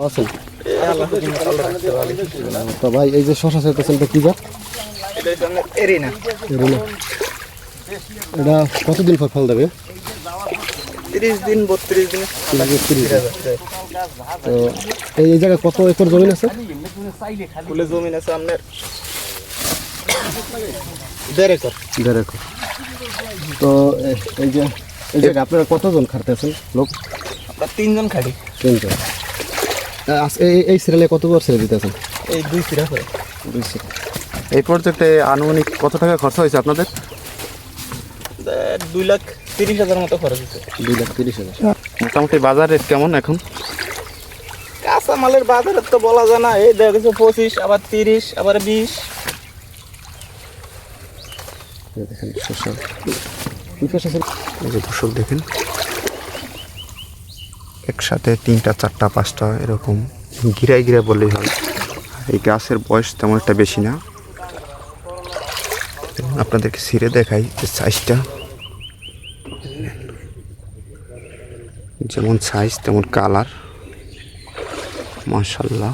আছেন তো ভাই, এই যে শশা চাইতেছেন এটা কি জাত? এরিনা। এটা কতদিন পর ফল দেবে? 30 দিন 32 দিন। তো এই জায়গায় কত একর জমি আছে? ফুলে জমি আছে আপনার 1.5 একর। 1.5 একর। তো এই যে এই জায়গায় আপনারা কতজন খাটতেছেন লোক? আমরা 3 জন খাটি। 3 জন। এই সিরিয়ালে কতবার ছেড়ে দিতেছেন? এই 2 সিরা করে। 2 সিরিয়াল। এই প্রজেক্টে আনুমানিক কত টাকা খরচ হয়েছে আপনাদের? 2,30,000 মতো খরচ হয়েছে। 2,30,000। মোটামুটি বাজার রেট কেমন এখন? কাঁচা মালের বাজারে তো বলা যায় না, এই দেখা গেছে 25, আবার 30, আবার 20। দেখেন শশা কি শশা আছে? এই যে দর্শক দেখেন, একসাথে 3টা 4টা 5টা এরকম গিরায় গিরা বললেই হয়। এই গাছের বয়স তেমন একটা বেশি না। আপনাদেরকে ছিঁড়ে দেখাই যে সাইজটা, যেমন সাইজ তেমন কালার, মাশাআল্লাহ।